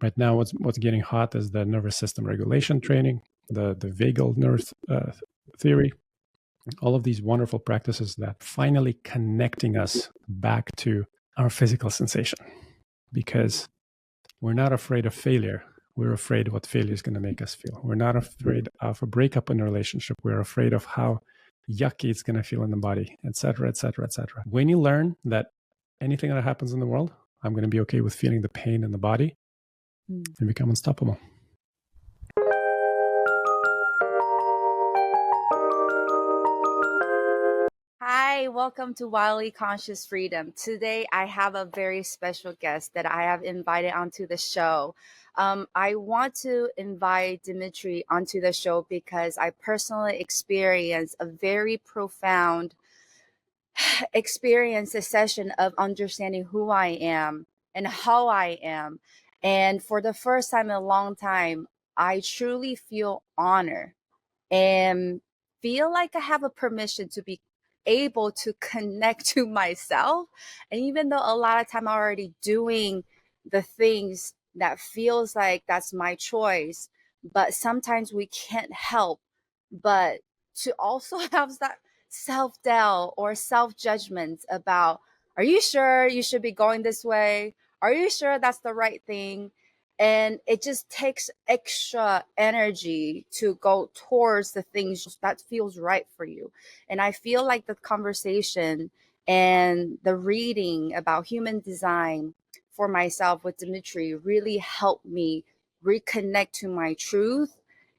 Right now, what's getting hot is the nervous system regulation training, the vagal nerve theory, all of these wonderful practices that finally connecting us back to our physical sensation. Because we're not afraid of failure. We're afraid of what failure is going to make us feel. We're not afraid of a breakup in a relationship. We're afraid of how yucky it's going to feel in the body, etc., etc., etc. When you learn that anything that happens in the world, I'm going to be okay with feeling the pain in the body, you become unstoppable. Hi, welcome to Wildly Conscious Freedom. Today, I have a very special guest that I have invited onto the show. I want to invite Dmitri onto the show because I personally experienced a very profound experience, a session of understanding who I am and how I am. And for the first time in a long time, I truly feel honor and feel like I have a permission to be able to connect to myself. And even though a lot of time I'm already doing the things that feels like that's my choice, but sometimes we can't help but to also have that self-doubt or self-judgment about, are you sure you should be going this way? Are you sure that's the right thing? And it just takes extra energy to go towards the things that feels right for you. And I feel like the conversation and the reading about human design for myself with Dmitri really helped me reconnect to my truth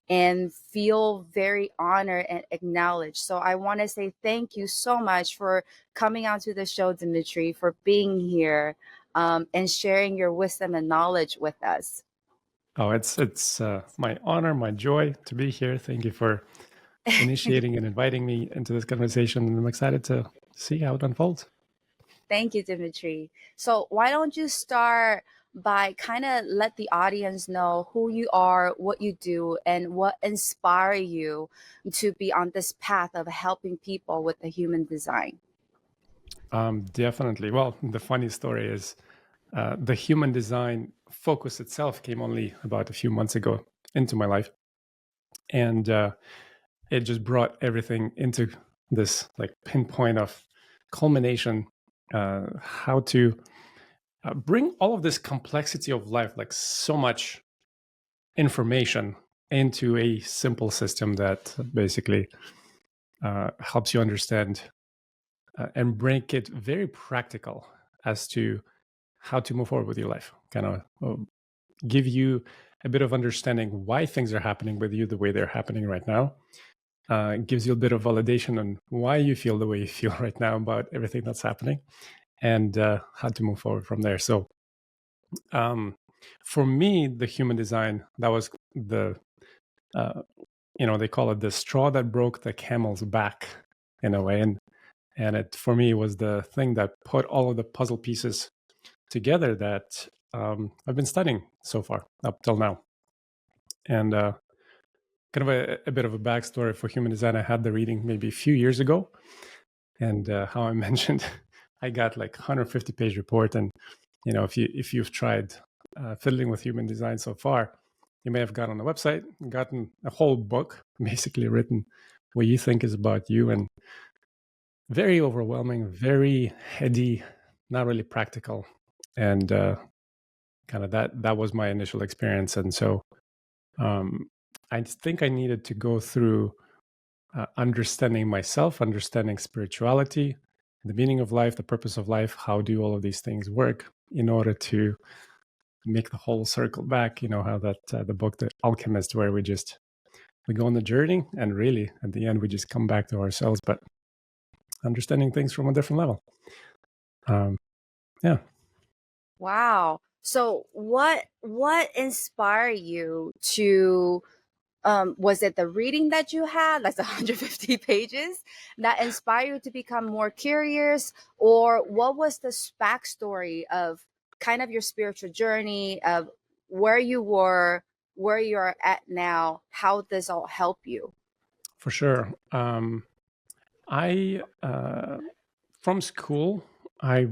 and feel very honored and acknowledged. So I want to say thank you so much for coming onto the show, Dmitri, for being here and sharing your wisdom and knowledge with us. Oh, it's my honor, my joy to be here. Thank you for initiating and inviting me into this conversation. And I'm excited to see how it unfolds. Thank you, Dimitri. So why don't you start by kind of let the audience know who you are, what you do, and what inspire you to be on this path of helping people with the human design? Definitely. Well, the funny story is the human design focus itself came only about a few months ago into my life. And it just brought everything into this like pinpoint of culmination, how to bring all of this complexity of life, like so much information into a simple system that basically helps you understand and make it very practical as to how to move forward with your life. Kind of give you a bit of understanding why things are happening with you the way they're happening right now. Gives you a bit of validation on why you feel the way you feel right now about everything that's happening, and how to move forward from there. So for me, the human design, that was the they call it the straw that broke the camel's back in a way, and it for me was the thing that put all of the puzzle pieces together that I've been studying so far up till now. And kind of a bit of a backstory for human design. I had the reading maybe a few years ago, and how I mentioned, I got like 150-page report. And if you've tried fiddling with human design so far, you may have gone on the website and gotten a whole book basically written what you think is about you, and very overwhelming, very heady, not really practical. And kind of that was my initial experience. And so I think I needed to go through understanding myself, understanding spirituality, the meaning of life, the purpose of life, how do all of these things work in order to make the whole circle back. You know how that the book The Alchemist, where we go on the journey, and really at the end we just come back to ourselves, but understanding things from a different level. Yeah. Wow. So what inspired you to was it the reading that you had, like the 150 pages, that inspired you to become more curious? Or what was the backstory of kind of your spiritual journey, of where you were, where you're at now, how this all help you? For sure. I from school, I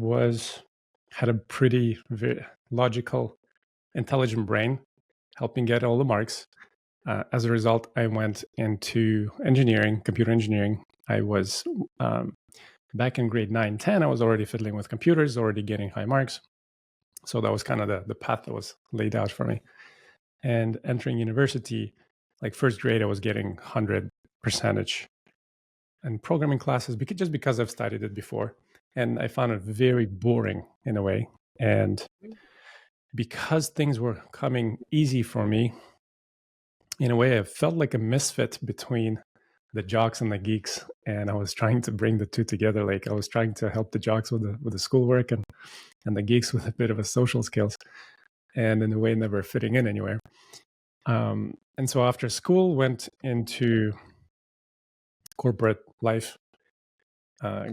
had a pretty logical intelligent brain, helped me get all the marks. As a result, I went into engineering, computer engineering. I was back in grade 9, 10, I was already fiddling with computers, already getting high marks. So that was kind of the path that was laid out for me. And entering university, like first grade, I was getting 100 percentage and programming classes just because I've studied it before. And I found it very boring in a way. And because things were coming easy for me, in a way, I felt like a misfit between the jocks and the geeks. And I was trying to bring the two together. Like I was trying to help the jocks with the schoolwork and the geeks with a bit of a social skills. And in a way, never fitting in anywhere. And so after school, went into corporate life,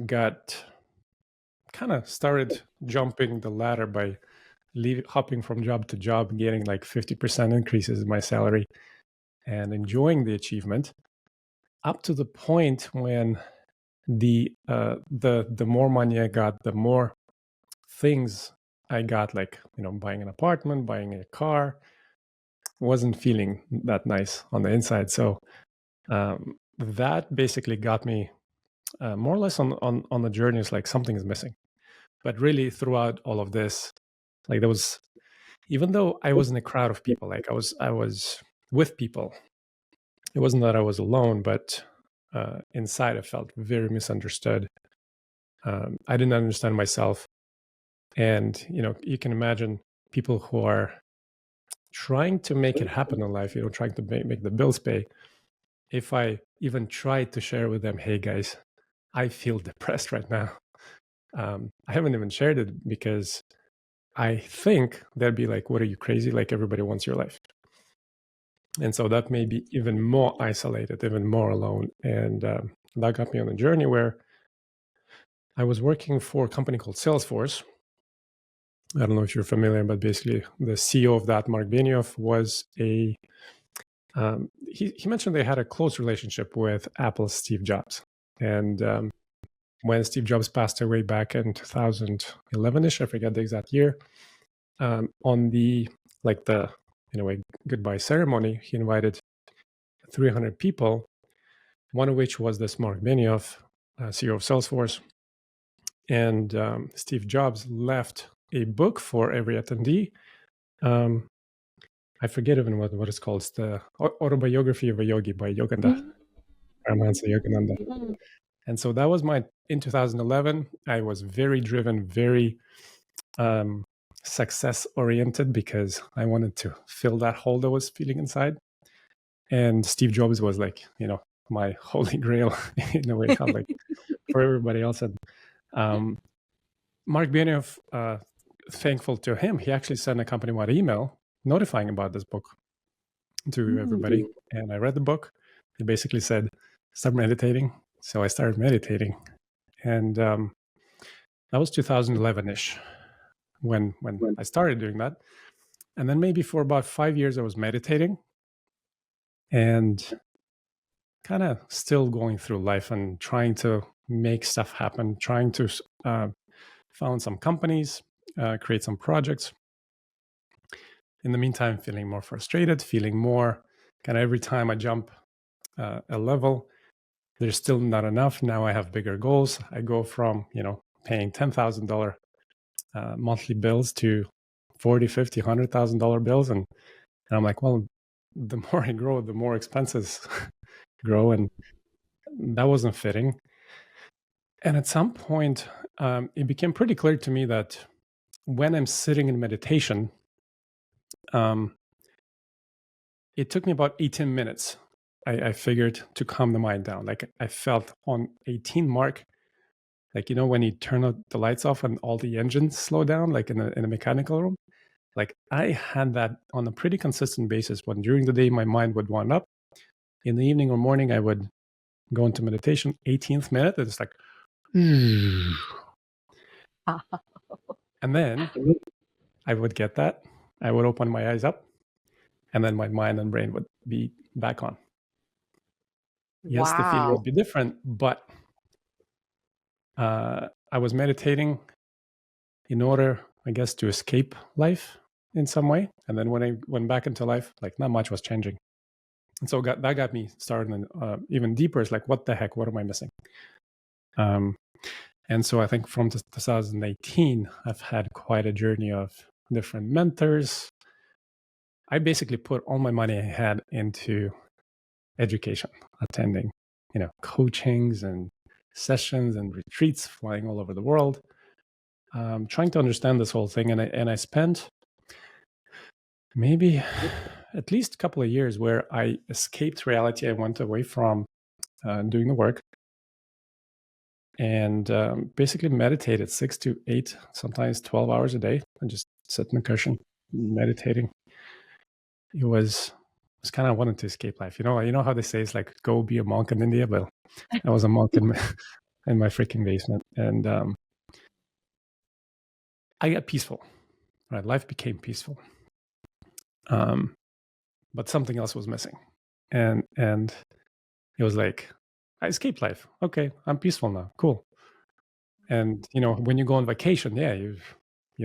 got kind of started jumping the ladder by hopping from job to job, getting like 50% increases in my salary and enjoying the achievement up to the point when the more money I got, the more things I got, like, buying an apartment, buying a car, wasn't feeling that nice on the inside. So that basically got me more or less on the journey. It's like something is missing. But really throughout all of this, like there was, even though I was in a crowd of people, like I was with people, it wasn't that I was alone, but inside I felt very misunderstood. I didn't understand myself. And, you can imagine people who are trying to make it happen in life, trying to make the bills pay. If I even tried to share with them, hey guys, I feel depressed right now. I haven't even shared it because I think they'd be like, what are you, crazy? Like everybody wants your life. And so that made me even more isolated, even more alone. And that got me on a journey where I was working for a company called Salesforce. I don't know if you're familiar, but basically the CEO of that, Mark Benioff, was he mentioned they had a close relationship with Apple's Steve Jobs. And when Steve Jobs passed away back in 2011-ish, I forget the exact year, on the goodbye ceremony, he invited 300 people, one of which was this Mark Benioff, CEO of Salesforce. And Steve Jobs left a book for every attendee. I forget even what it's called. It's the Autobiography of a Yogi by Yogananda, Paramahansa Yogananda. And so that was in 2011, I was very driven, very success-oriented because I wanted to fill that hole that was feeling inside. And Steve Jobs was like, my holy grail in a way, like for everybody else. And Mark Benioff, thankful to him, he actually sent a company-wide email notifying about this book to everybody. And I read the book. It basically said, start meditating. So I started meditating. And that was 2011-ish when I started doing that. And then maybe for about 5 years, I was meditating and kind of still going through life and trying to make stuff happen, trying to found some companies, create some projects. In the meantime, feeling more frustrated, feeling more kind of every time I jump a level, there's still not enough. Now I have bigger goals. I go from, paying $10,000 monthly bills to $40,000, $50,000, $100,000 bills. And I'm like, well, the more I grow, the more expenses grow. And that wasn't fitting. And at some point, it became pretty clear to me that when I'm sitting in meditation, it took me about 18 minutes, I figured, to calm the mind down. Like I felt on 18 mark, like, when you turn out the lights off and all the engines slow down, like in a mechanical room, like I had that on a pretty consistent basis when during the day my mind would wind up. In the evening or morning, I would go into meditation, 18th minute, it's like, and then I would get that. I would open my eyes up, and then my mind and brain would be back on. Yes, the feeling would be different, but I was meditating in order, I guess, to escape life, in some way. And then when I went back into life, like not much was changing. And so that got me started even deeper. It's like, what the heck? What am I missing? And so I think from 2018, I've had quite a journey of different mentors. I basically put all my money I had into education, attending, coachings and sessions and retreats, flying all over the world, trying to understand this whole thing. And I spent maybe at least a couple of years where I escaped reality. I went away from doing the work and basically meditated 6 to 8, sometimes 12 hours a day, and just sit in the cushion meditating. It was kind of wanting to escape life. You know how they say it's like go be a monk in India. Well, I was a monk in my freaking basement, and I got peaceful. Right, life became peaceful, but something else was missing, and it was like I escaped life. Okay, I'm peaceful now. Cool. And when you go on vacation, yeah, you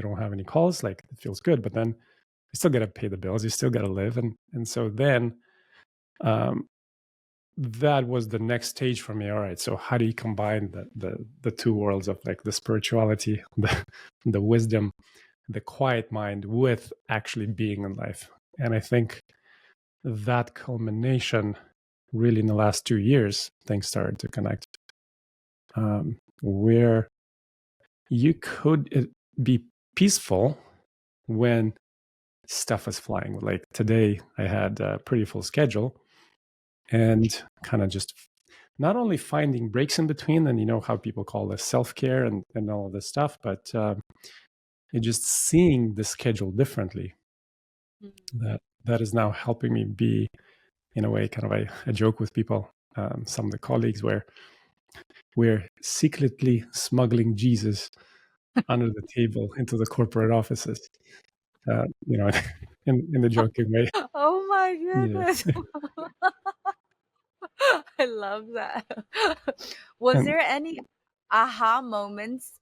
don't have any calls. Like it feels good, but then you still got to pay the bills. You still got to live, and so then that was the next stage for me. All right, so how do you combine the two worlds of like the spirituality, the wisdom, the quiet mind with actually being in life? And I think that culmination, really in the last 2 years, things started to connect, where you could be peaceful when stuff is flying. Like today, I had a pretty full schedule, and kind of just not only finding breaks in between, and how people call this self-care and all of this stuff, but just seeing the schedule differently. That is now helping me be, in a way, kind of a joke with people, some of the colleagues, where we're secretly smuggling Jesus under the table into the corporate offices, in the joking way. Oh my goodness. Yeah. I love that. Was And there any aha moments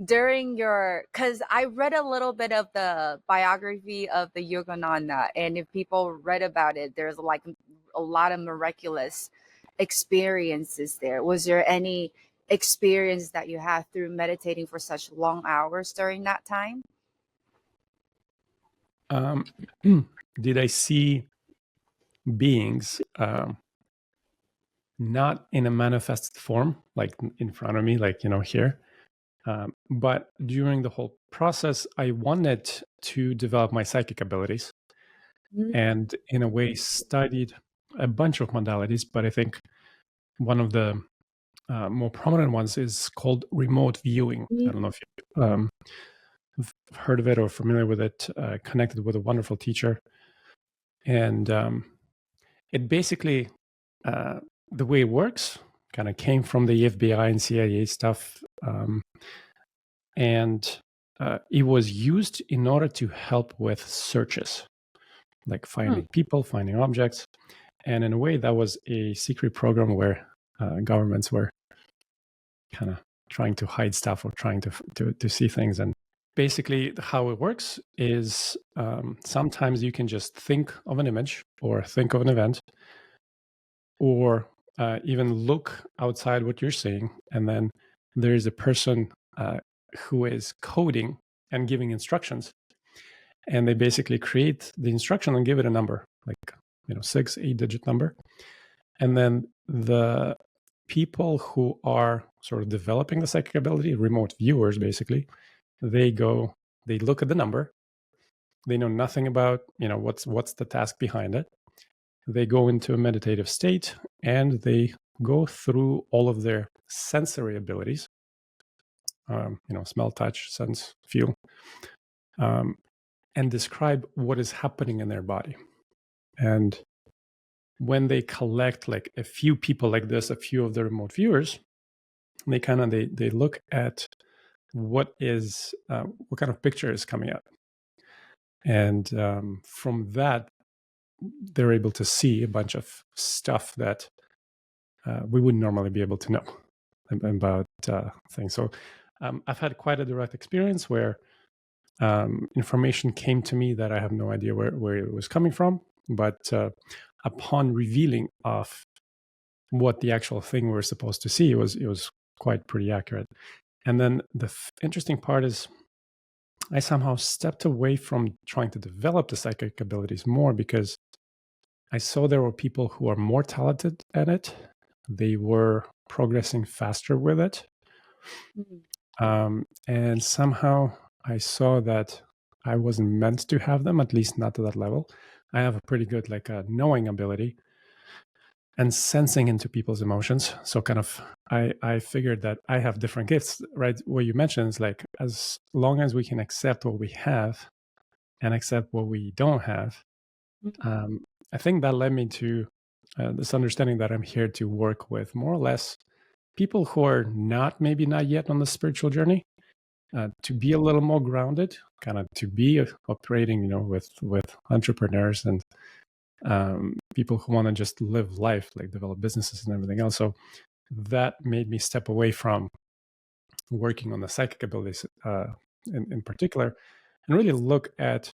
during your, because I read a little bit of the biography of the Yogananda, and if people read about it, there's like a lot of miraculous experiences there. Was there any experience that you had through meditating for such long hours during that time? did I see beings, not in a manifest form, like in front of me, like here, but during the whole process, I wanted to develop my psychic abilities, and in a way studied a bunch of modalities. But I think one of the more prominent ones is called remote viewing. I don't know if you've heard of it or familiar with it. Connected with a wonderful teacher, and it basically, the way it works kind of came from the FBI and CIA stuff, and it was used in order to help with searches, like finding people, finding objects. And in a way, that was a secret program where governments were kind of trying to hide stuff or trying to see things. And basically, how it works is sometimes you can just think of an image or think of an event, or even look outside what you're seeing, and then there is a person who is coding and giving instructions, and they basically create the instruction and give it a number, like 6-8 digit number, and then the people who are sort of developing the psychic ability, remote viewers, basically, they look at the number, they know nothing about what's the task behind it. They go into a meditative state, and they go through all of their sensory abilities, smell, touch, sense, feel, and describe what is happening in their body. And when they collect like a few people like this, a few of the remote viewers, they look at what kind of picture is coming up. And from that, they're able to see a bunch of stuff that we wouldn't normally be able to know about things. So I've had quite a direct experience where information came to me that I have no idea where it was coming from. But upon revealing of what the actual thing we were supposed to see, it was quite pretty accurate. And then the interesting part is I somehow stepped away from trying to develop the psychic abilities more because I saw there were people who are more talented at it. They were progressing faster with it. And somehow I saw that I wasn't meant to have them, at least not to that level. I have a pretty good knowing ability and sensing into people's emotions. So kind of I figured that I have different gifts, right? What you mentioned is like as long as we can accept what we have and accept what we don't have, I think that led me to this understanding that I'm here to work with more or less people who are maybe not yet on the spiritual journey, to be a little more grounded, kind of to be operating, with entrepreneurs and people who want to just live life, like develop businesses and everything else. So that made me step away from working on the psychic abilities in particular, and really look at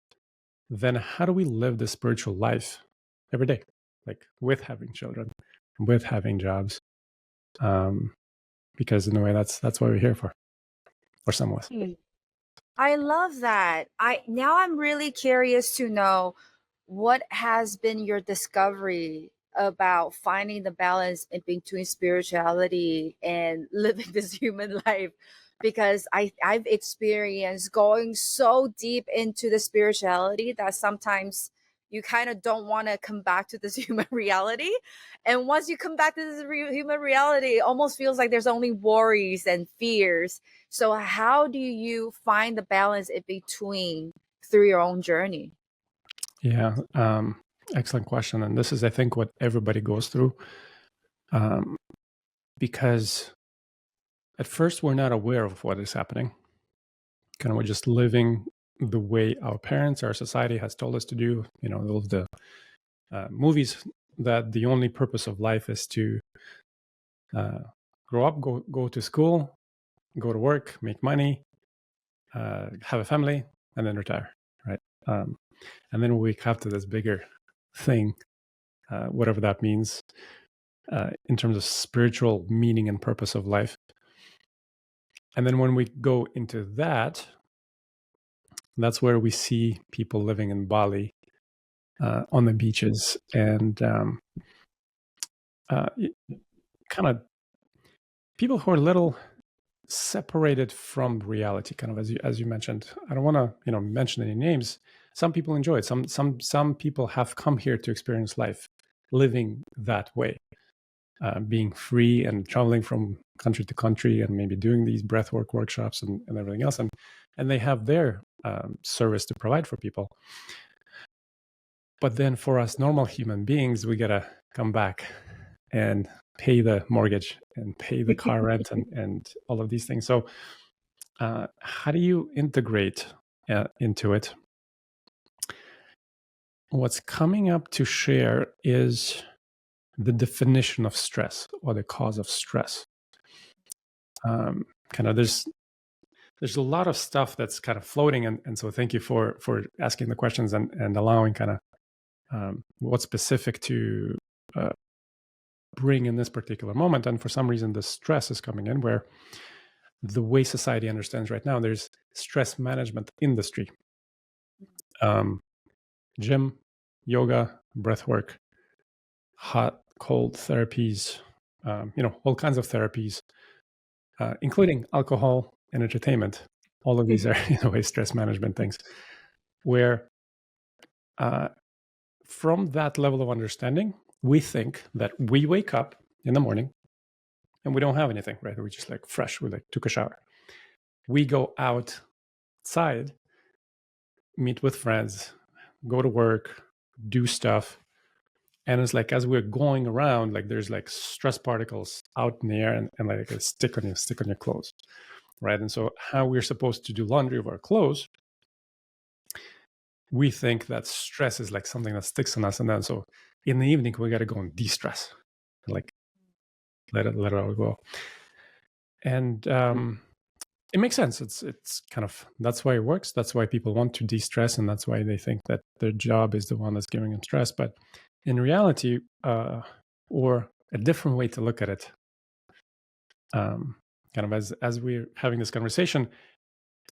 then how do we live the spiritual life every day, like with having children, with having jobs, because in a way that's what we're here for some of us. I love that. I'm really curious to know what has been your discovery about finding the balance in between spirituality and living this human life, because I've experienced going so deep into the spirituality that sometimes you kind of don't want to come back to this human reality. And once you come back to this human reality, it almost feels like there's only worries and fears. So how do you find the balance in between through your own journey? Yeah, excellent question. And this is, I think, what everybody goes through, because at first we're not aware of what is happening. Kind of we're just living the way our parents, our society has told us to do. All of the movies that the only purpose of life is to grow up, go to school, go to work, make money, have a family, and then retire, right? And then we have to this bigger thing, whatever that means, in terms of spiritual meaning and purpose of life. And then when we go into that, that's where we see people living in Bali, on the beaches, and kind of people who are a little separated from reality, kind of as you mentioned. I don't want to mention any names. Some people enjoy it. Some people have come here to experience life living that way, being free and traveling from country to country and maybe doing these breathwork workshops and everything else, and they have their service to provide for people. But then for us normal human beings, we gotta come back and pay the mortgage and pay the car rent and all of these things. So how do you integrate into it? What's coming up to share is the definition of stress or the cause of stress. Kind of there's a lot of stuff that's kind of floating, and so thank you for asking the questions and allowing kind of what's specific to bring in this particular moment. And for some reason, the stress is coming in, where the way society understands right now, there's stress management industry, gym, yoga, breath work, hot, cold therapies, all kinds of therapies, including alcohol and entertainment. All of these are, in a way, stress management things, where from that level of understanding, we think that we wake up in the morning and we don't have anything, right? We're just like fresh. We took a shower. We go outside, meet with friends, go to work, do stuff. And it's like, as we're going around, like there's like stress particles out in the air and like a stick on your clothes, right? And so how we're supposed to do laundry of our clothes, we think that stress is like something that sticks on us. And then so in the evening, we got to go and de-stress, like let it all go. And it makes sense. It's kind of, that's why it works. That's why people want to de-stress, and that's why they think that their job is the one that's giving them stress. But in reality, or a different way to look at it, kind of as we're having this conversation,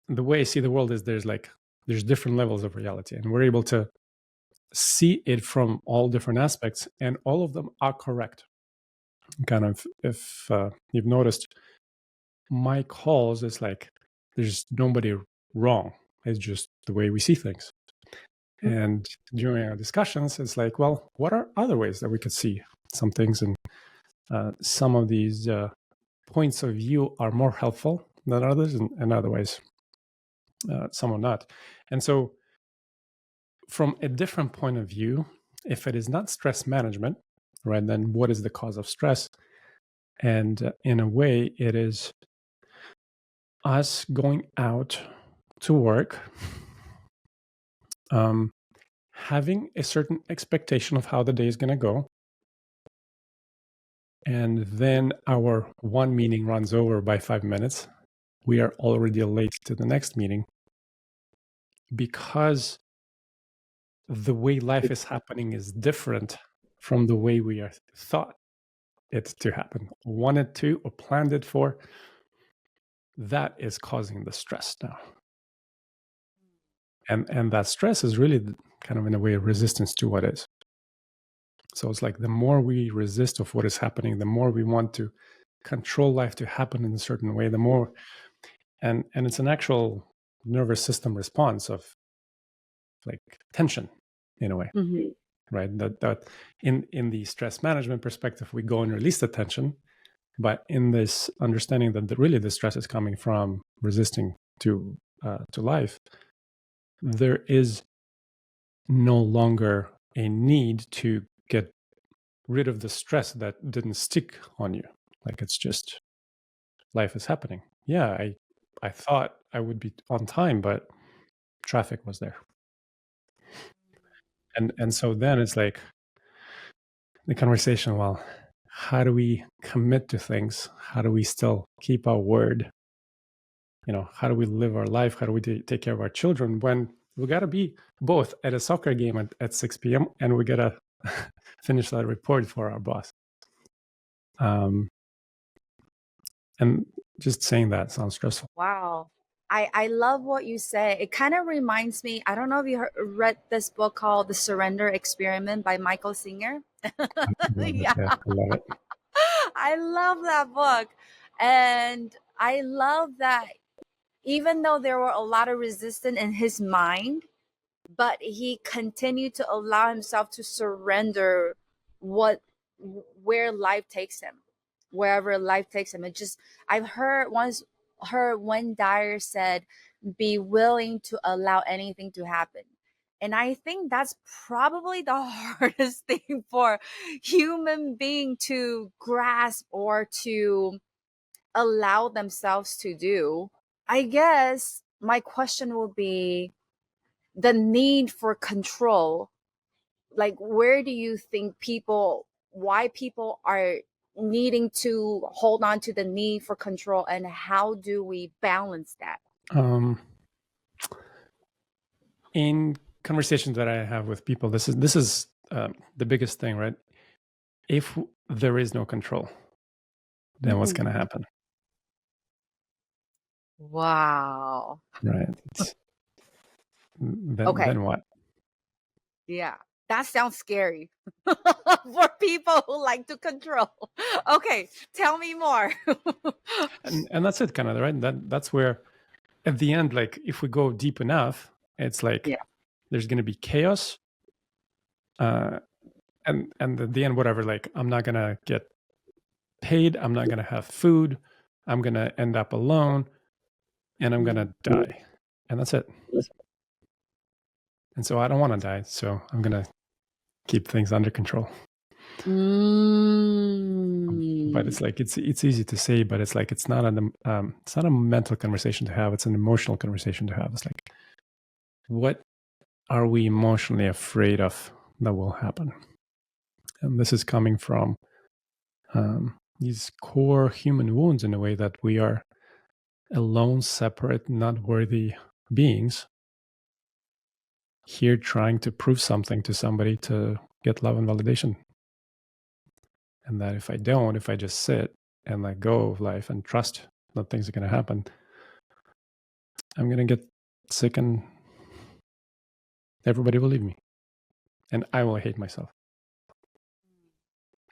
the way I see the world is there's different levels of reality, and we're able to see it from all different aspects, and all of them are correct. Kind of, if you've noticed, my calls is like there's nobody wrong. It's just the way we see things. And during our discussions, it's like, well, what are other ways that we could see some things? And some of these points of view are more helpful than others, and other ways, some are not. And so, from a different point of view, if it is not stress management, right, then what is the cause of stress? And in a way, it is us going out to work, having a certain expectation of how the day is going to go, and then our one meeting runs over by 5 minutes. We are already late to the next meeting because the way life is happening is different from the way we are thought it to happen, wanted to, or planned it for. That is causing the stress now. And that stress is really kind of, in a way, a resistance to what is. So it's like the more we resist of what is happening, the more we want to control life to happen in a certain way, the more, and it's an actual nervous system response of like tension in a way, right? That in the stress management perspective, we go and release the tension, but in this understanding that really the stress is coming from resisting to life, there is no longer a need to get rid of the stress that didn't stick on you. Like, it's just life is happening. Yeah, I thought I would be on time, but traffic was there. And so then it's like the conversation, well, how do we commit to things? How do we still keep our word? How do we live our life? How do we take care of our children when we got to be both at a soccer game at 6 p.m. and we got to finish that report for our boss? And just saying that sounds stressful. Wow. I love what you say. It kind of reminds me, I don't know if you read this book called The Surrender Experiment by Michael Singer. Yeah, I love it. I love that book. And I love that even though there were a lot of resistance in his mind, but he continued to allow himself to surrender where life takes him, wherever life takes him. I've heard Wayne Dyer said, be willing to allow anything to happen. And I think that's probably the hardest thing for human being to grasp or to allow themselves to do. I guess my question will be the need for control. Like, where do you think why people are needing to hold on to the need for control, and how do we balance that? In conversations that I have with people, this is the biggest thing, right? If there is no control, then what's going to happen? Wow. Right. Then what? Yeah, that sounds scary for people who like to control. Okay, tell me more. and that's it, kind of, right? That's where, at the end, like, if we go deep enough, it's like, there's going to be chaos. And at the end, whatever, like, I'm not going to get paid. I'm not going to have food. I'm going to end up alone, and I'm going to die. And that's it. And so I don't want to die. So I'm going to keep things under control. But it's like, it's easy to say, but it's like, it's not a mental conversation to have. It's an emotional conversation to have. It's like, what are we emotionally afraid of that will happen? And this is coming from these core human wounds, in a way that we are alone, separate, not worthy beings here trying to prove something to somebody to get love and validation. And that if I just sit and let go of life and trust that things are going to happen, I'm going to get sick and everybody will leave me. And I will hate myself.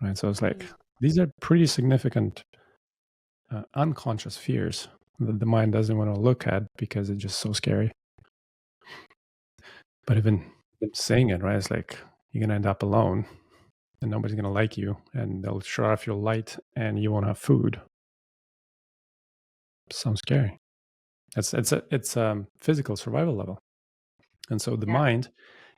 Right? So it's like, these are pretty significant unconscious fears that the mind doesn't want to look at because it's just so scary. But even saying it, right, it's like you're going to end up alone and nobody's going to like you and they'll shut off your light and you won't have food. Sounds scary. It's a physical survival level. And so the mind,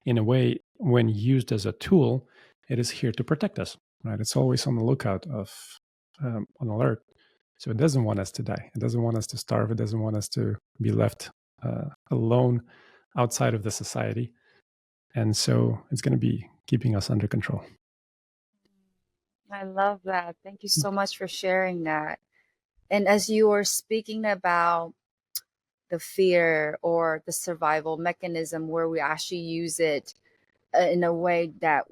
in a way, when used as a tool, it is here to protect us, right? It's always on the lookout of, on alert. So it doesn't want us to die. It doesn't want us to starve. It doesn't want us to be left alone outside of the society. And so it's going to be keeping us under control. I love that. Thank you so much for sharing that. And as you were speaking about the fear or the survival mechanism where we actually use it in a way that,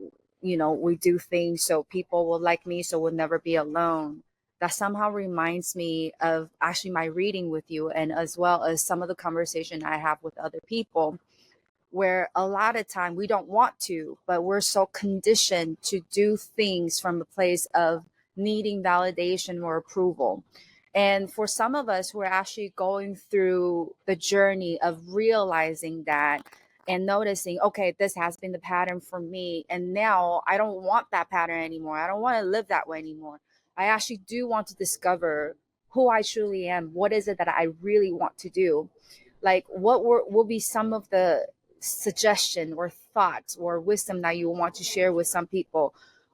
you know, we do things so people will like me, so we'll never be alone. That somehow reminds me of actually my reading with you, and as well as some of the conversation I have with other people, where a lot of time we don't want to, but we're so conditioned to do things from a place of needing validation or approval. And for some of us, we're actually going through the journey of realizing that and noticing, okay, this has been the pattern for me. And now I don't want that pattern anymore. I don't want to live that way anymore. I actually do want to discover who I truly am. What is it that I really want to do? Like, what will be some of the suggestion or thoughts or wisdom that you want to share with some people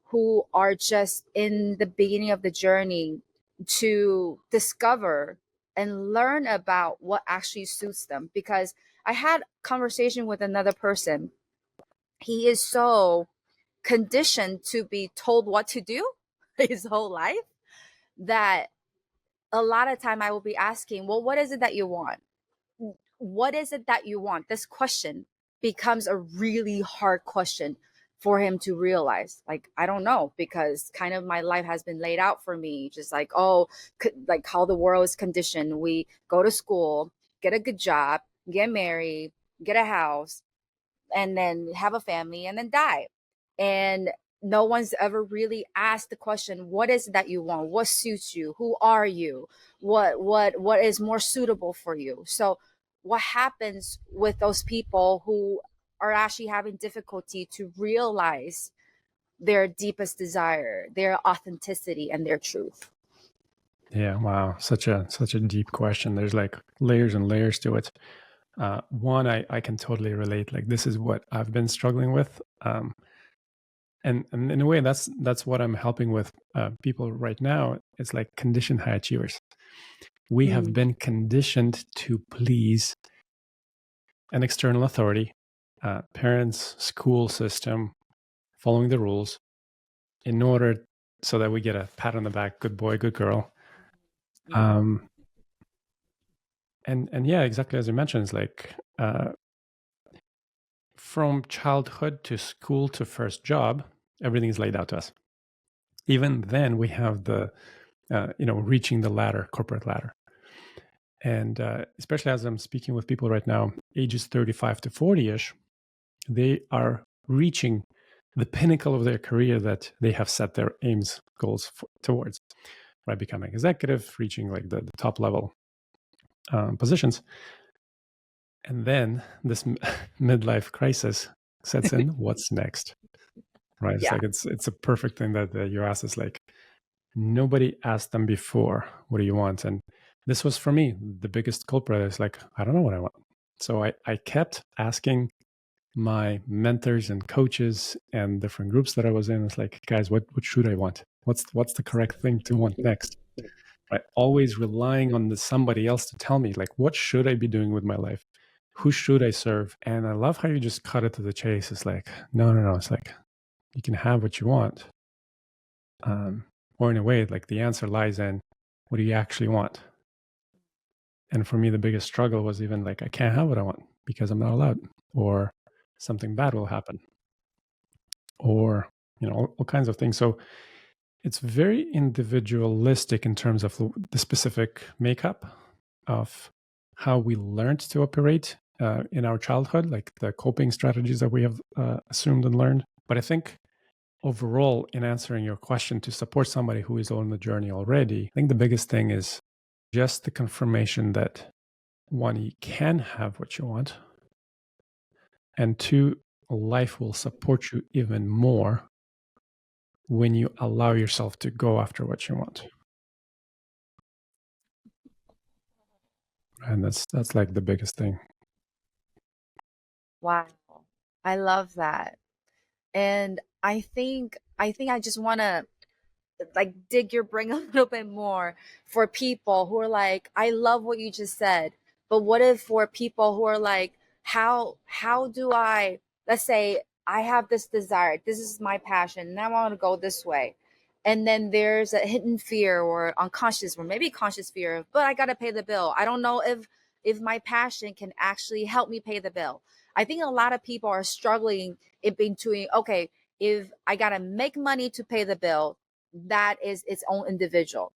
who are just in the beginning of the journey to discover and learn about what actually suits them? Because I had conversation with another person. He is so conditioned to be told what to do his whole life that a lot of time I will be asking, well, what is it that you want? What is it that you want? This question becomes a really hard question for him to realize. Like, I don't know, because kind of my life has been laid out for me, just like, oh, like how the world is conditioned. We go to school, get a good job, get married, get a house, and then have a family and then die. And no one's ever really asked the question, what is it that you want? What suits you? Who are you? What is more suitable for you? So what happens with those people who are actually having difficulty to realize their deepest desire, their authenticity, and their truth? Yeah, wow, such a deep question. There's like layers and layers to it. One, I can totally relate. Like, this is what I've been struggling with, and in a way, that's what I'm helping with people right now. It's like conditioned high achievers. We have been conditioned to please an external authority, parents, school system, following the rules, in order so that we get a pat on the back, good boy, good girl. And yeah, exactly as you mentioned, it's like from childhood to school to first job, everything is laid out to us. Even then, we have the reaching the ladder, corporate ladder. And especially as I'm speaking with people right now, ages 35 to 40-ish, they are reaching the pinnacle of their career that they have set their aims, goals towards, right? Becoming executive, reaching like the top level positions. And then this midlife crisis sets in. What's next? Right? It's like it's a perfect thing that you asked. Is like, nobody asked them before, what do you want? And this was for me the biggest culprit. Is like, I don't know what I want. So I kept asking my mentors and coaches and different groups that I was in. It's like, guys, what should I want? What's the correct thing to want next? Right? Always relying on somebody else to tell me, like, what should I be doing with my life? Who should I serve? And I love how you just cut it to the chase. It's like, no. It's like, you can have what you want. Or in a way, like the answer lies in, what do you actually want? And for me, the biggest struggle was even like, I can't have what I want because I'm not allowed, or something bad will happen, or, all kinds of things. So it's very individualistic in terms of the specific makeup of how we learned to operate in our childhood, like the coping strategies that we have assumed and learned. But I think overall, in answering your question, to support somebody who is on the journey already, I think the biggest thing is just the confirmation that, one, you can have what you want, and two, life will support you even more when you allow yourself to go after what you want. And that's like the biggest thing. Wow. I love that. And I just want to like dig your brain a little bit more for people who are like, I love what you just said, but what if for people who are like, how do I, let's say I have this desire, this is my passion and I want to go this way, and then there's a hidden fear or unconscious or maybe conscious fear of, but I got to pay the bill, I don't know if my passion can actually help me pay the bill. I think a lot of people are struggling in between, okay, if I got to make money to pay the bill, that is its own individual.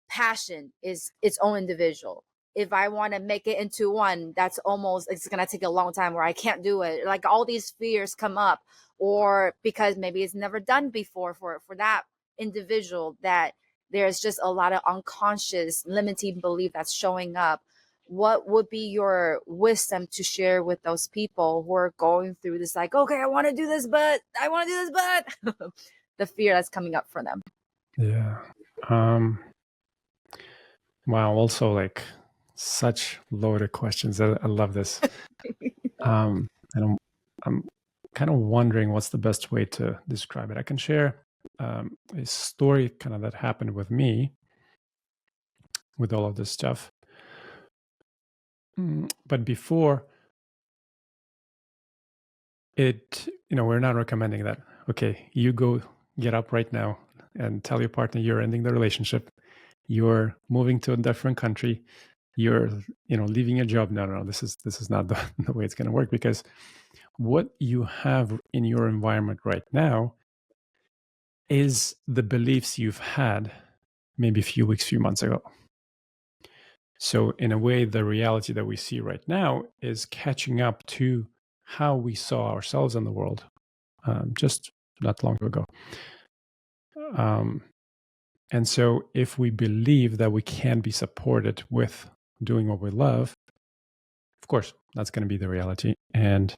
Passion is its own individual. If I want to make it into one, that's almost, it's going to take a long time where I can't do it. Like all these fears come up, or because maybe it's never done before for that individual, that there's just a lot of unconscious limiting belief that's showing up. What would be your wisdom to share with those people who are going through this, like, okay, I want to do this, but I want to do this, but the fear that's coming up for them? Yeah. Wow. Also, like, such loaded questions. I love this. And I'm kind of wondering what's the best way to describe it. I can share a story kind of that happened with me with all of this stuff. But before it, we're not recommending that, okay, you go get up right now and tell your partner you're ending the relationship, you're moving to a different country, you're leaving your job. No, this is not the way it's going to work, because what you have in your environment right now is the beliefs you've had maybe a few weeks, few months ago. So in a way, the reality that we see right now is catching up to how we saw ourselves in the world just not long ago. And so if we believe that we can be supported with doing what we love, of course, that's going to be the reality. And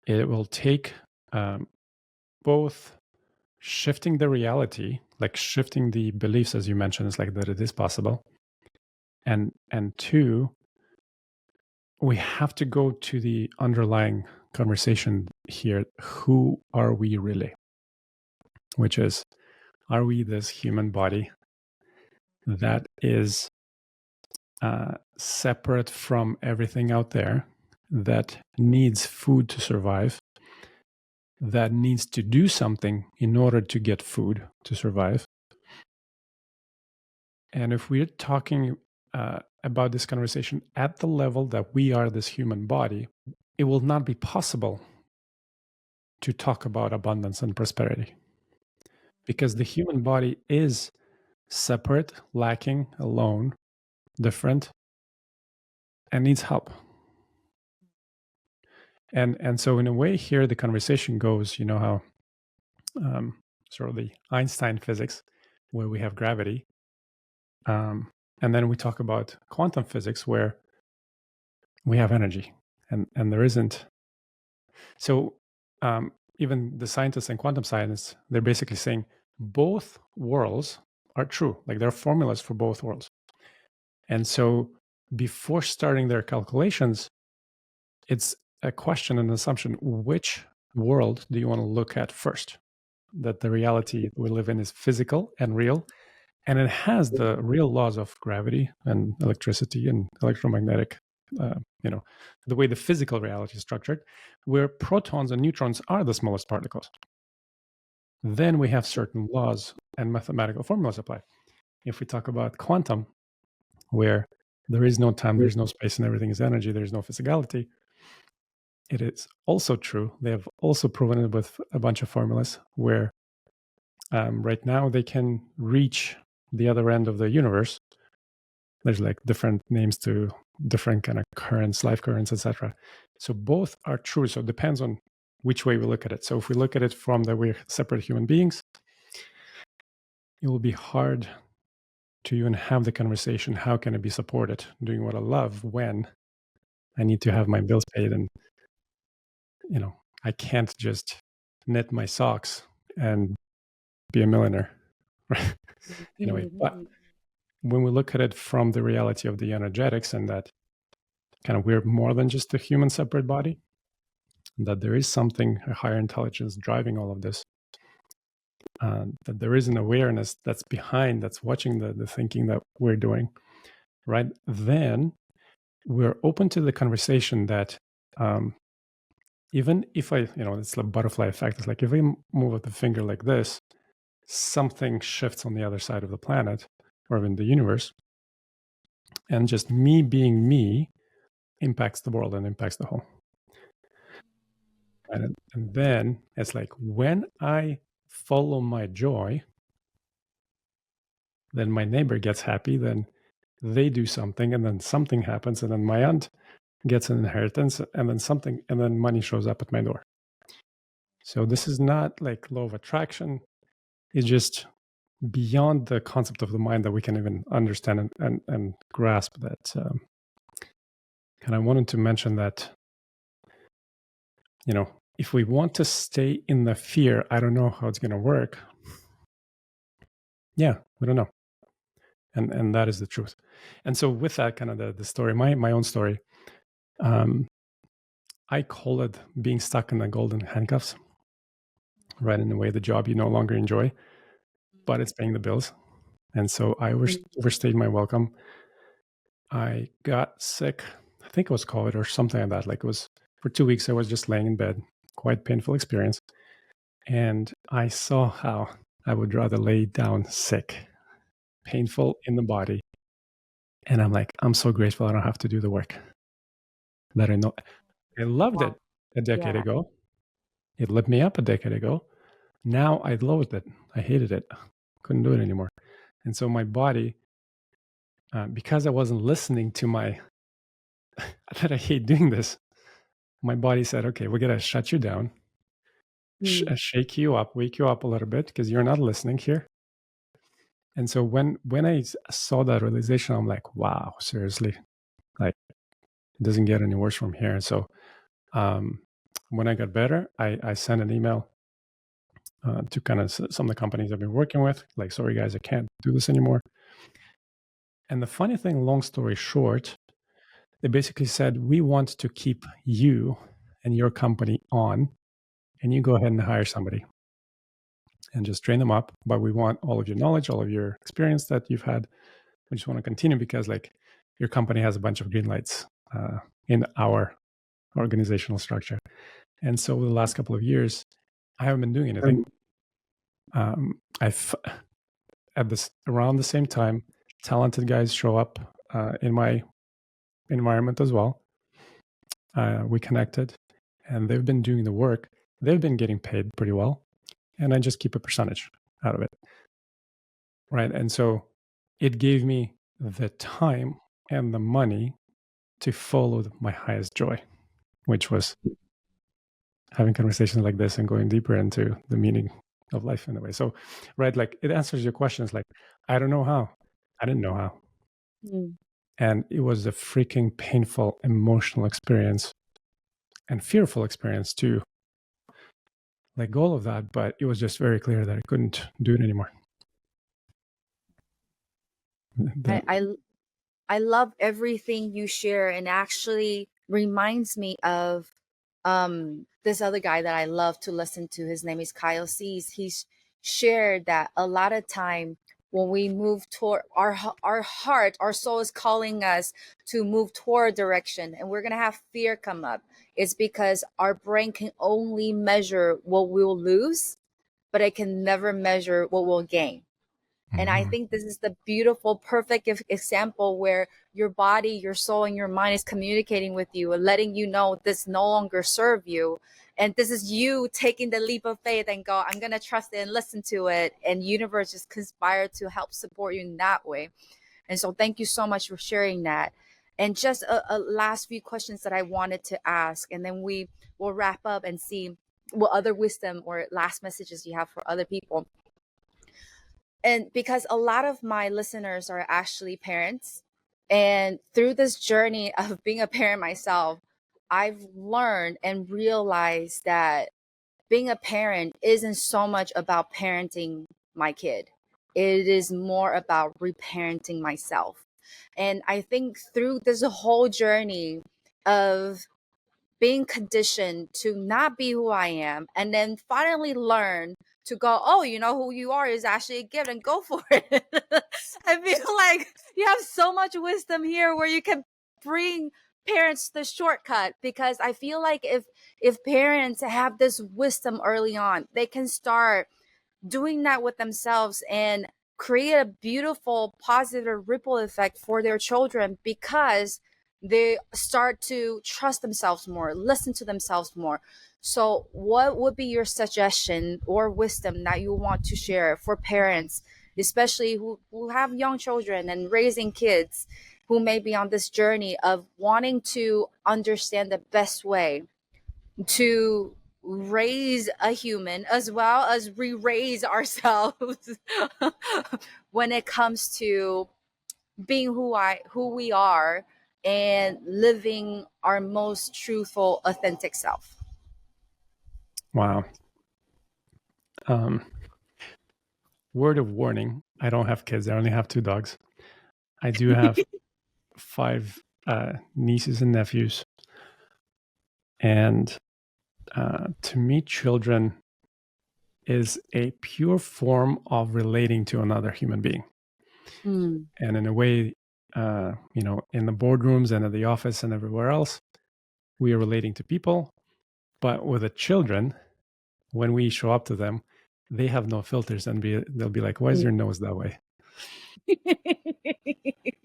it will take both shifting the reality, like shifting the beliefs, as you mentioned, it's like that it is possible. And two, we have to go to the underlying conversation here. Who are we really? Which is, are we this human body that is separate from everything out there, that needs food to survive, that needs to do something in order to get food to survive? And if we're talking about this conversation at the level that we are this human body, it will not be possible to talk about abundance and prosperity, because the human body is separate, lacking, alone, different, and needs help. And so in a way here, the conversation goes, how sort of the Einstein physics, where we have gravity. And then we talk about quantum physics, where we have energy, and there isn't. So even the scientists in quantum science, they're basically saying both worlds are true. Like there are formulas for both worlds. And so before starting their calculations, it's a question and assumption, which world do you want to look at first? That the reality we live in is physical and real, and it has the real laws of gravity and electricity and electromagnetic, the way the physical reality is structured, where protons and neutrons are the smallest particles. Then we have certain laws and mathematical formulas apply. If we talk about quantum, where There is no time, there's no space, and everything is energy. There's no physicality. It is also true. They have also proven it with a bunch of formulas where right now they can reach the other end of the universe. There's like different names to different kind of currents, life currents, etc. So both are true. So it depends on which way we look at it. So if we look at it from that we're separate human beings, it will be hard to even have the conversation. How can I be supported doing what I love when I need to have my bills paid, and I can't just knit my socks and be a millionaire, right? In a way. But when we look at it from the reality of the energetics, and that kind of we're more than just a human separate body, that there is something, a higher intelligence driving all of this, that there is an awareness that's behind, that's watching the thinking that we're doing, right? Then we're open to the conversation that even if it's the butterfly effect. It's like if I move the finger like this, something shifts on the other side of the planet or in the universe. And just me being me impacts the world and impacts the whole. And then it's like when I follow my joy, then my neighbor gets happy, then they do something, and then something happens, and then my aunt gets an inheritance, and then money shows up at my door. So this is not like law of attraction. It's just beyond the concept of the mind that we can even understand and grasp that. And I wanted to mention that, if we want to stay in the fear, I don't know how it's going to work. Yeah, we don't know. And that is the truth. And so with that, kind of the story, my own story, I call it being stuck in the golden handcuffs, right? In a way, the job you no longer enjoy, but it's paying the bills. And so I overstayed my welcome. I got sick. I think it was COVID or something like that. Like it was for 2 weeks, I was just laying in bed, quite painful experience. And I saw how I would rather lay down sick, painful in the body. And I'm like, I'm so grateful I don't have to do the work that I know. I loved it a decade ago. It lit me up a decade ago. Now I loathed it. I hated it. Couldn't do it anymore. And so my body, because I wasn't listening to that I hate doing this, my body said, okay, we're going to shut you down, shake you up, wake you up a little bit because you're not listening here. And so when I saw that realization, I'm like, wow, seriously, like it doesn't get any worse from here. And so when I got better, I sent an email to kind of some of the companies I've been working with, like, sorry guys, I can't do this anymore. And the funny thing, long story short, they basically said, we want to keep you and your company on, and you go ahead and hire somebody and just train them up. But we want all of your knowledge, all of your experience that you've had. We just want to continue because like your company has a bunch of green lights in our organizational structure. And so the last couple of years, I haven't been doing anything. I've around the same time, talented guys show up in my environment as well. We connected, and they've been doing the work. They've been getting paid pretty well, and I just keep a percentage out of it, right? And so it gave me the time and the money to follow my highest joy, which was having conversations like this and going deeper into the meaning of life in a way. So, right, like it answers your questions. Like, I don't know how. I didn't know how. And it was a freaking painful, emotional experience and fearful experience to let go of that. But it was just very clear that I couldn't do it anymore. I love everything you share, and actually reminds me of this other guy that I love to listen to. His name is Kyle Cease. He's shared that a lot of time when we move toward our heart, our soul is calling us to move toward a direction, and we're gonna have fear come up. It's because our brain can only measure what we'll lose, but it can never measure what we'll gain. And I think this is the beautiful, perfect example where your body, your soul, and your mind is communicating with you and letting you know this no longer serve you. And this is you taking the leap of faith and go, I'm going to trust it and listen to it. And universe just conspired to help support you in that way. And so thank you so much for sharing that. And just a last few questions that I wanted to ask, and then we will wrap up and see what other wisdom or last messages you have for other people. And because a lot of my listeners are actually parents, and through this journey of being a parent myself, I've learned and realized that being a parent isn't so much about parenting my kid. It is more about reparenting myself. And I think through this whole journey of being conditioned to not be who I am, and then finally learn to go, oh, you know, who you are is actually a gift and go for it. I feel like you have so much wisdom here where you can bring parents the shortcut, because I feel like if parents have this wisdom early on, they can start doing that with themselves and create a beautiful positive ripple effect for their children, because they start to trust themselves more, listen to themselves more. So what would be your suggestion or wisdom that you want to share for parents, especially who have young children and raising kids, who may be on this journey of wanting to understand the best way to raise a human as well as re-raise ourselves when it comes to being who we are and living our most truthful, authentic self? Wow. Word of warning, I don't have kids. I only have 2 dogs. I do have 5 nieces and nephews. And to me, children is a pure form of relating to another human being. Mm. And in a way, in the boardrooms and at the office and everywhere else, we are relating to people. But with the children, when we show up to them, they have no filters, and they'll be like, "Why is your nose that way?"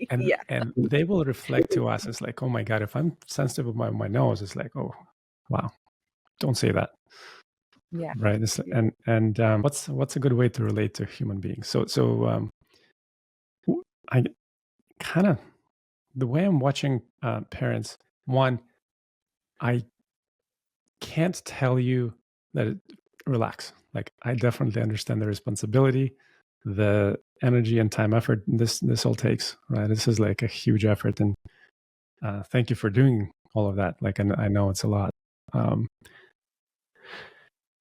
And Yeah. and they will reflect to us. It's like, "Oh my God, if I'm sensitive about my nose, it's like, oh, wow, don't say that." Yeah. Right? And what's a good way to relate to human beings? So I kind of, the way I'm watching parents, one, I can't tell you that relax. Like, I definitely understand the responsibility, the energy and time effort this all takes. Right, this is like a huge effort, and thank you for doing all of that. Like, and I know it's a lot.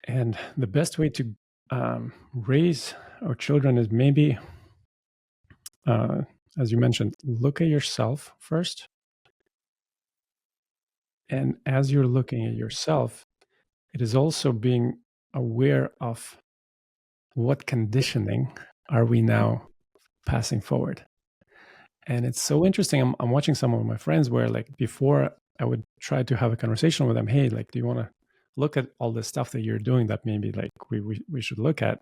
And the best way to raise our children is maybe, as you mentioned, look at yourself first. And as you're looking at yourself, it is also being aware of what conditioning are we now passing forward. And it's so interesting. I'm watching some of my friends where, like, before I would try to have a conversation with them, hey, like, do you want to look at all the stuff that you're doing that maybe like we should look at,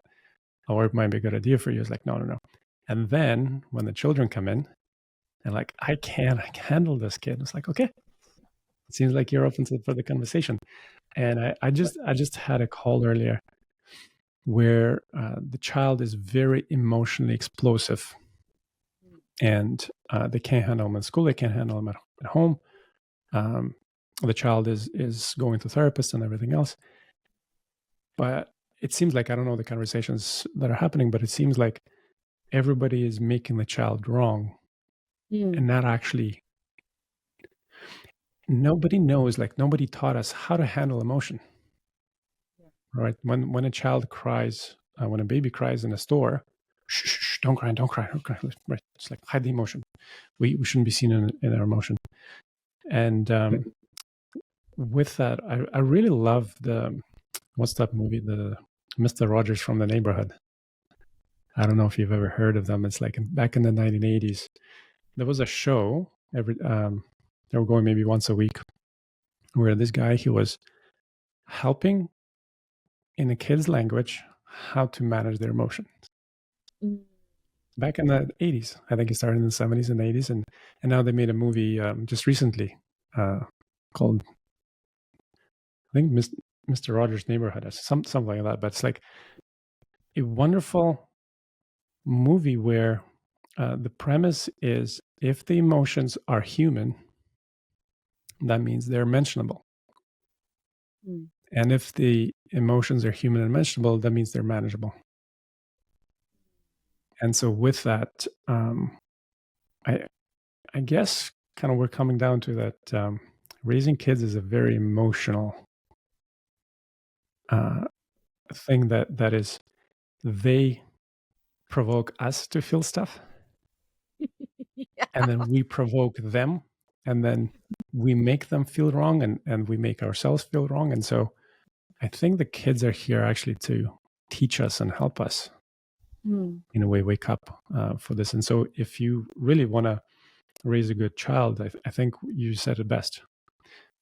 or it might be a good idea for you? It's like, no. And then when the children come in and like, I can't handle this kid, it's like, okay, it seems like you're open for the conversation. And I just had a call earlier where the child is very emotionally explosive, and they can't handle them in school, they can't handle them at home. The child is going to therapists and everything else, but it seems like, I don't know the conversations that are happening, but it seems like everybody is making the child wrong, and not actually, nobody knows, like, nobody taught us how to handle emotion. Right, when a child cries, when a baby cries in a store, shh, don't cry, right, it's like, hide the emotion. We shouldn't be seen in our emotion. And with that, I really love what's that movie, the Mr. Rogers from the Neighborhood. I don't know if you've ever heard of them. It's like back in the 1980s, there was a show they were going maybe once a week, where this guy, he was helping in a kid's language how to manage their emotions. back in the 80s. I think it started in the 70s and 80s, and now they made a movie just recently called, I think, Mr. Rogers' Neighborhood, or something like that. But it's like a wonderful movie where the premise is if the emotions are human, that means they're mentionable. Mm. And if the emotions are human and mentionable, that means they're manageable. And so with that, I guess kind of we're coming down to that raising kids is a very emotional thing that is, they provoke us to feel stuff. Yeah. And then we provoke them, and then we make them feel wrong, and we make ourselves feel wrong. And so I think the kids are here actually to teach us and help us in a way wake up for this. And so if you really want to raise a good child, I think you said it best.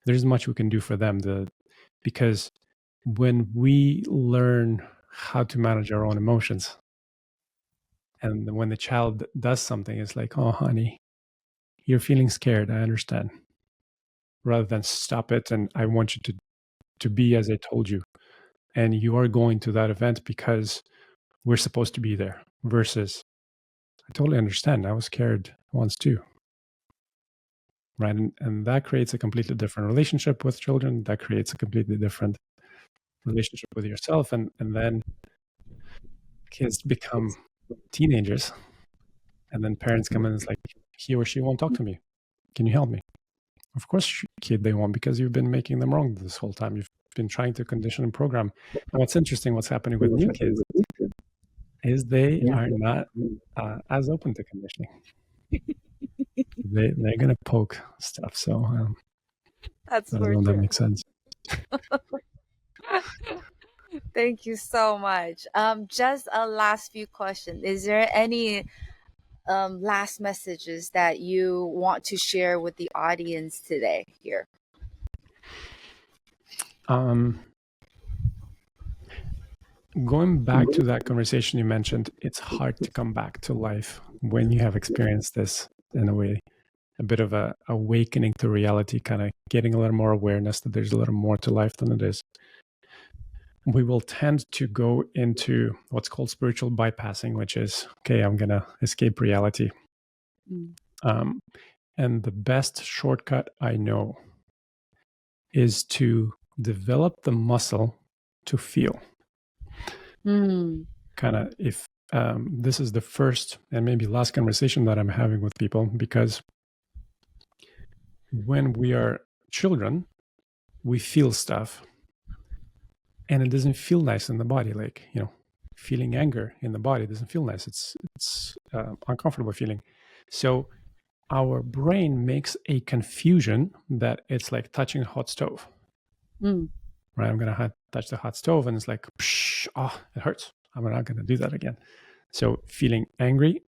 There's much we can do for them, because when we learn how to manage our own emotions, and when the child does something, it's like, oh, honey, you're feeling scared. I understand. Rather than stop it, and I want you to be as I told you. And you are going to that event because we're supposed to be there, versus, I totally understand. I was scared once too. Right. And that creates a completely different relationship with children. That creates a completely different relationship with yourself. And then kids become teenagers. And then parents come in and it's like, he or she won't talk to me. Can you help me? Of course, kid, they won't, because you've been making them wrong this whole time. You've been trying to condition and program. And what's interesting, what's happening with new kids, is they are not as open to conditioning. They're going to poke stuff. So That's I don't know if that makes sense. Thank you so much. Just a last few questions. Is there any last messages that you want to share with the audience today here? Going back to that conversation you mentioned, it's hard to come back to life when you have experienced this in a way, a bit of a awakening to reality, kind of getting a little more awareness that there's a little more to life than it is. We will tend to go into what's called spiritual bypassing, which is, okay, I'm going to escape reality. And the best shortcut I know is to develop the muscle to feel. Kind of, if this is the first and maybe last conversation that I'm having with people, because when we are children, we feel stuff and it doesn't feel nice in the body. Like, feeling anger in the body doesn't feel nice. It's uncomfortable feeling. So our brain makes a confusion that it's like touching a hot stove. Right? I'm going to touch the hot stove and it's like, psh, oh, it hurts. I'm not going to do that again. So feeling angry,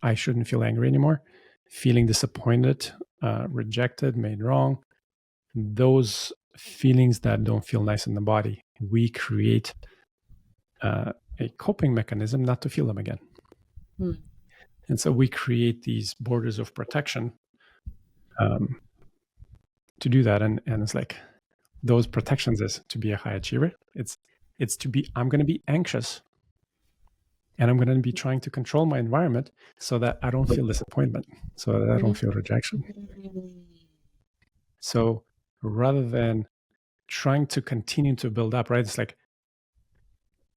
I shouldn't feel angry anymore. Feeling disappointed, rejected, made wrong, those feelings that don't feel nice in the body, we create a coping mechanism not to feel them again. And so we create these borders of protection to do that. And it's like, those protections is to be a high achiever. It's to be, I'm going to be anxious and I'm going to be trying to control my environment so that I don't feel disappointment, so that I don't feel rejection. So rather than trying to continue to build up, right? It's like,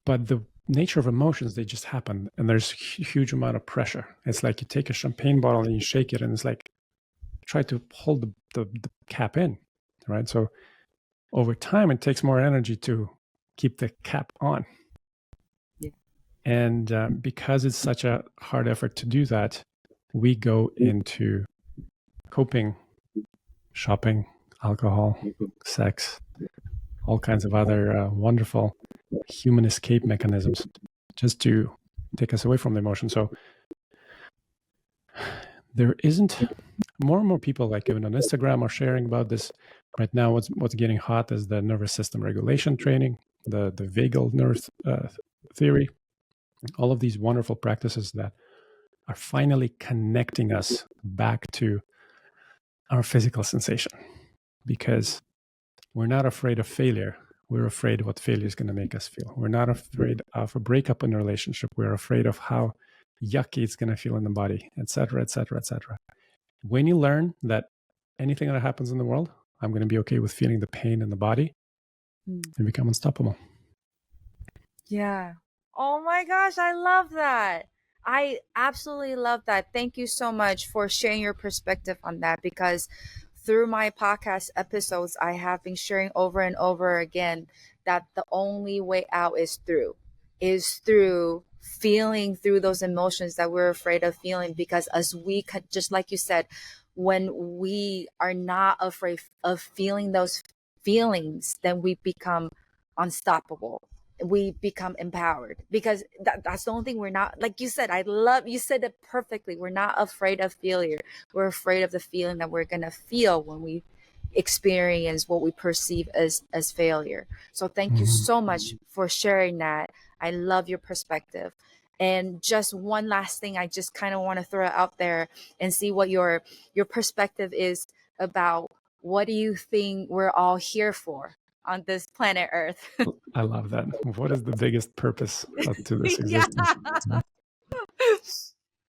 but the nature of emotions, they just happen and there's a huge amount of pressure. It's like you take a champagne bottle and you shake it and it's like, try to hold the cap in, right? So over time, it takes more energy to keep the cap on. Yeah. And because it's such a hard effort to do that, we go into coping, shopping, alcohol, sex, all kinds of other wonderful human escape mechanisms just to take us away from the emotion. So there isn't, more and more people, like even on Instagram, are sharing about this. Right now, what's getting hot is the nervous system regulation training, the vagal nerve theory, all of these wonderful practices that are finally connecting us back to our physical sensation, because we're not afraid of failure. We're afraid of what failure is going to make us feel. We're not afraid of a breakup in a relationship. We're afraid of how yucky it's going to feel in the body, etc., etc., etc. When you learn that anything that happens in the world, I'm going to be okay with feeling the pain in the body, you become unstoppable. Yeah. Oh my gosh, I love that. I absolutely love that. Thank you so much for sharing your perspective on that, because through my podcast episodes, I have been sharing over and over again that the only way out is through feeling through those emotions that we're afraid of feeling. Because as we could, just like you said, when we are not afraid of feeling those feelings, then we become unstoppable, we become empowered, because that's the only thing. We're not, like you said, I love, you said it perfectly, we're not afraid of failure, we're afraid of the feeling that we're gonna feel when we experience what we perceive as failure. So thank you so much for sharing that. I love your perspective. And just one last thing, I just kind of want to throw it out there and see what your perspective is about, what do you think we're all here for on this planet Earth? I love that. What is the biggest purpose to this Yeah. existence?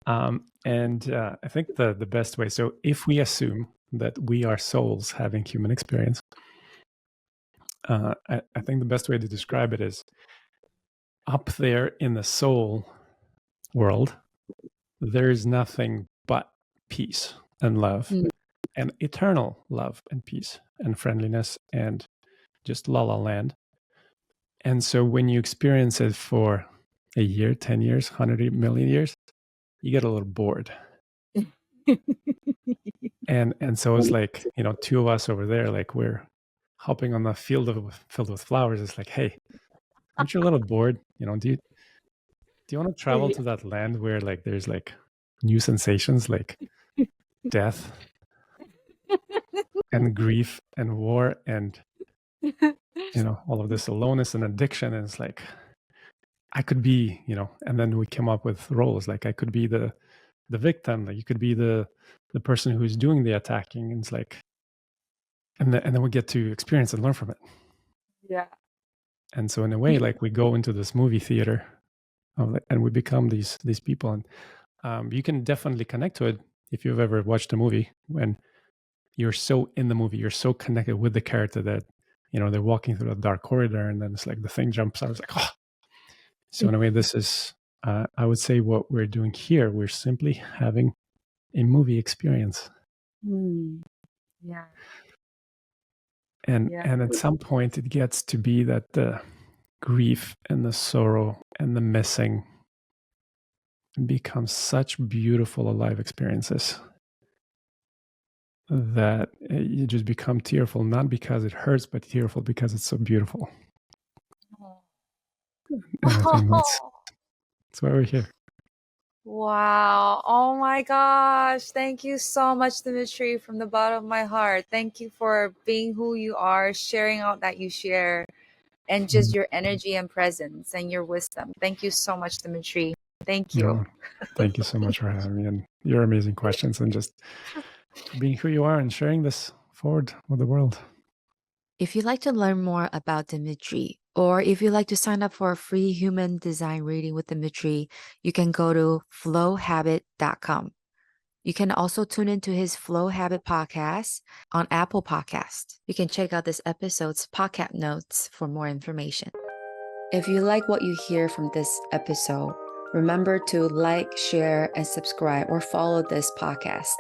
I think the best way, so if we assume that we are souls having human experience, I think the best way to describe it is, up there in the soul world, there's nothing but peace and love and eternal love and peace and friendliness and just la la land. And so when you experience it for a year, 10 years, 100 million years, you get a little bored. And so it's like, two of us over there, like we're hopping on the field filled with flowers. It's like, hey, aren't you a little bored? Do you want to travel to that land where like there's like new sensations like death and grief and war and all of this aloneness and addiction? And it's like, I could be, and then we came up with roles, like I could be the victim, like you could be the person who's doing the attacking. And it's like, and then we get to experience and learn from it. Yeah. And so in a way, like we go into this movie theater and we become these people. And you can definitely connect to it if you've ever watched a movie, when you're so in the movie, you're so connected with the character that, they're walking through a dark corridor and then it's like the thing jumps out. It's like, oh. So in a way, this is, I would say, what we're doing here. We're simply having a movie experience. Yeah. And at some point it gets to be that the grief and the sorrow and the missing become such beautiful, alive experiences that you just become tearful, not because it hurts, but tearful because it's so beautiful. And I think that's why we're here. Wow. Oh my gosh. Thank you so much, Dmitri, from the bottom of my heart. Thank you for being who you are, sharing out that you share, and just your energy and presence and your wisdom. Thank you so much, Dmitri. Thank you. No, thank you so much for having me, and your amazing questions, and just being who you are and sharing this forward with the world. If you'd like to learn more about Dmitri, or if you'd like to sign up for a free human design reading with Dmitri, you can go to flowhabit.com. You can also tune into his Flow Habit podcast on Apple Podcast. You can check out this episode's podcast notes for more information. If you like what you hear from this episode, remember to like, share, and subscribe or follow this podcast.